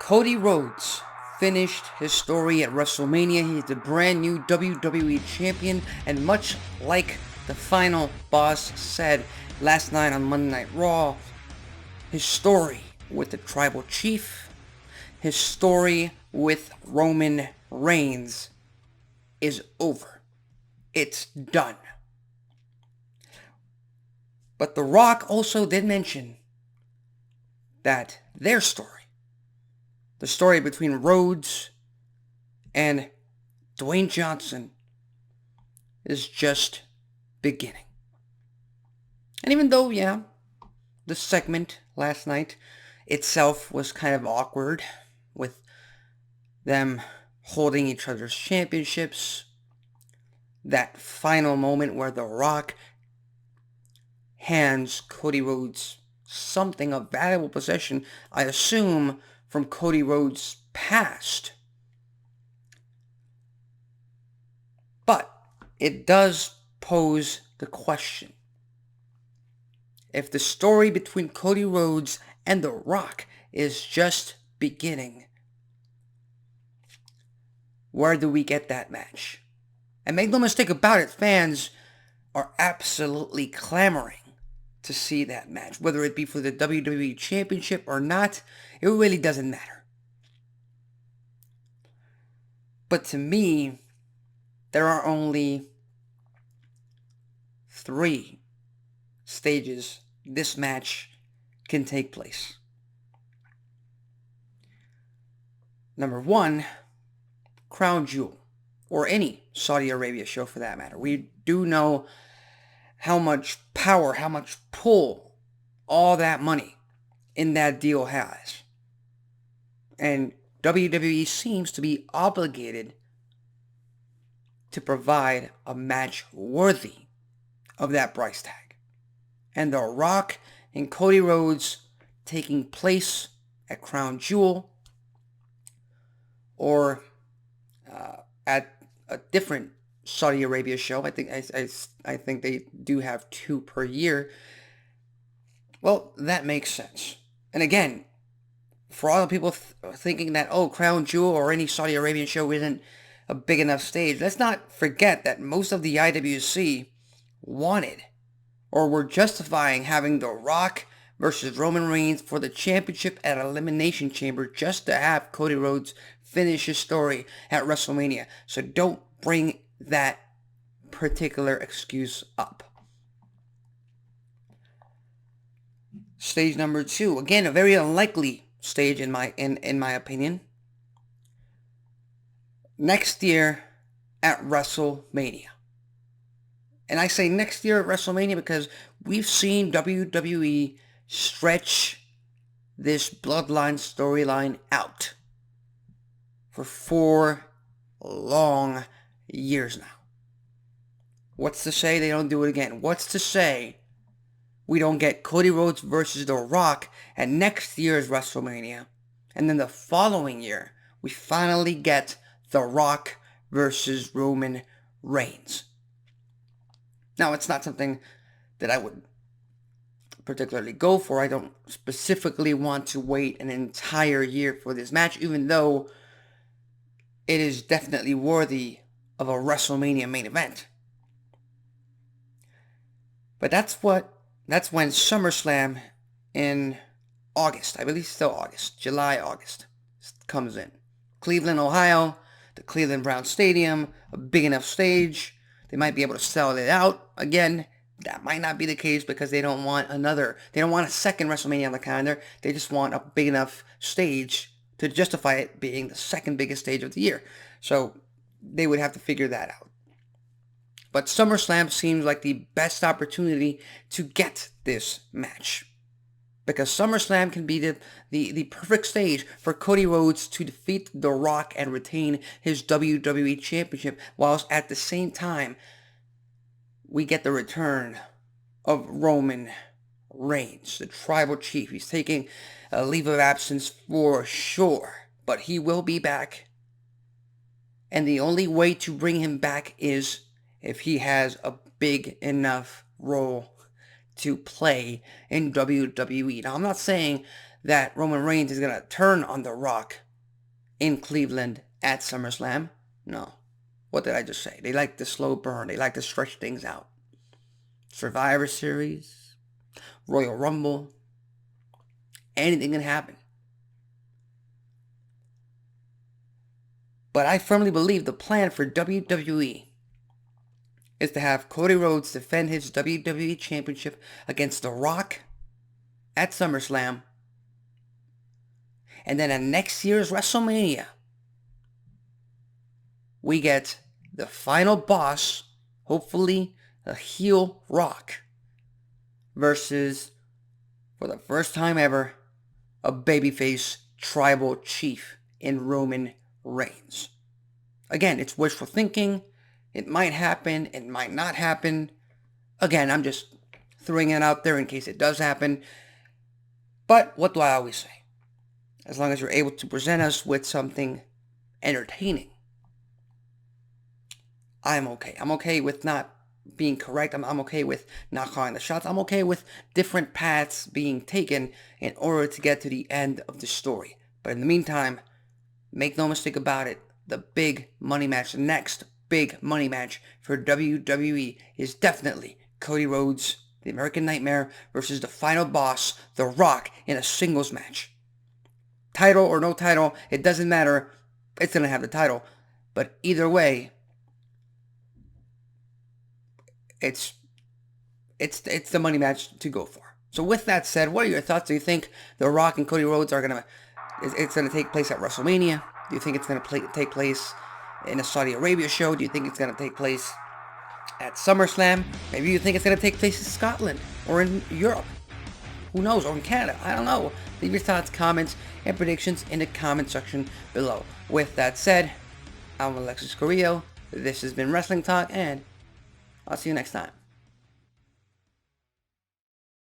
Cody Rhodes finished his story at WrestleMania. He's the brand new WWE Champion, and much like the final boss said last night on Monday Night Raw, his story with the Tribal Chief, his story with Roman Reigns is over. It's done. But The Rock also did mention that their story, the story between Rhodes and Dwayne Johnson, is just beginning. And even though, the segment last night itself was kind of awkward with them holding each other's championships, that final moment where The Rock hands Cody Rhodes something of valuable possession, I assume from Cody Rhodes' past. But it does pose the question. If the story between Cody Rhodes and The Rock is just beginning, where do we get that match? And make no mistake about it, fans are absolutely clamoring to see that match. Whether it be for the WWE Championship or not, it really doesn't matter. But to me, there are only 3 stages this match can take place. Number 1, Crown Jewel, or any Saudi Arabia show for that matter. We do know how much power, how much pull all that money in that deal has. And WWE seems to be obligated to provide a match worthy of that price tag. And The Rock and Cody Rhodes taking place at Crown Jewel or at a different Saudi Arabia show. I think they do have 2 per year. Well, that makes sense. And again, for all the people thinking that, Crown Jewel or any Saudi Arabian show isn't a big enough stage, let's not forget that most of the IWC wanted or were justifying having The Rock versus Roman Reigns for the championship at Elimination Chamber just to have Cody Rhodes finish his story at WrestleMania. So don't bring that particular excuse up. Stage number 2, again, a very unlikely stage in my opinion. Next year at WrestleMania. And I say next year at WrestleMania because we've seen WWE stretch this bloodline storyline out for 4 long years now. What's to say they don't do it again? What's to say we don't get Cody Rhodes versus The Rock at next year's WrestleMania, and then the following year we finally get The Rock versus Roman Reigns? Now, it's not something that I would particularly go for. I don't specifically want to wait an entire year for this match, even though it is definitely worthy of a WrestleMania main event. But that's when SummerSlam in August, I believe still August, July, August, comes in. Cleveland, Ohio, the Cleveland Brown Stadium, a big enough stage. They might be able to sell it out. Again, that might not be the case because they don't want a second WrestleMania on the calendar. They just want a big enough stage to justify it being the second biggest stage of the year. So they would have to figure that out. But SummerSlam seems like the best opportunity to get this match, because SummerSlam can be the perfect stage for Cody Rhodes to defeat The Rock and retain his WWE Championship, whilst at the same time we get the return of Roman Reigns, the Tribal Chief. He's taking a leave of absence for sure, but he will be back. And the only way to bring him back is if he has a big enough role to play in WWE. Now, I'm not saying that Roman Reigns is going to turn on The Rock in Cleveland at SummerSlam. No. What did I just say? They like the slow burn. They like to stretch things out. Survivor Series, Royal Rumble, anything can happen. But I firmly believe the plan for WWE is to have Cody Rhodes defend his WWE Championship against The Rock at SummerSlam. And then at next year's WrestleMania, we get the final boss, hopefully a heel Rock, versus, for the first time ever, a babyface tribal chief in Roman Reigns. Again, it's wishful thinking. It might happen. It might not happen. Again, I'm just throwing it out there in case it does happen. But what do I always say? As long as you're able to present us with something entertaining, I'm okay. I'm okay with not being correct. I'm okay with not calling the shots. I'm okay with different paths being taken in order to get to the end of the story. But in the meantime, make no mistake about it, the big money match, the next big money match for WWE is definitely Cody Rhodes, the American Nightmare, versus the final boss, The Rock, in a singles match. Title or no title, it doesn't matter. It's going to have the title. But either way, it's the money match to go for. So with that said, what are your thoughts? Do you think The Rock and Cody Rhodes are it's going to take place at WrestleMania? Do you think it's going to take place in a Saudi Arabia show? Do you think it's going to take place at SummerSlam? Maybe you think it's going to take place in Scotland or in Europe. Who knows? Or in Canada. I don't know. Leave your thoughts, comments, and predictions in the comment section below. With that said, I'm Alexis Carrillo. This has been Wrestling Talk, and I'll see you next time.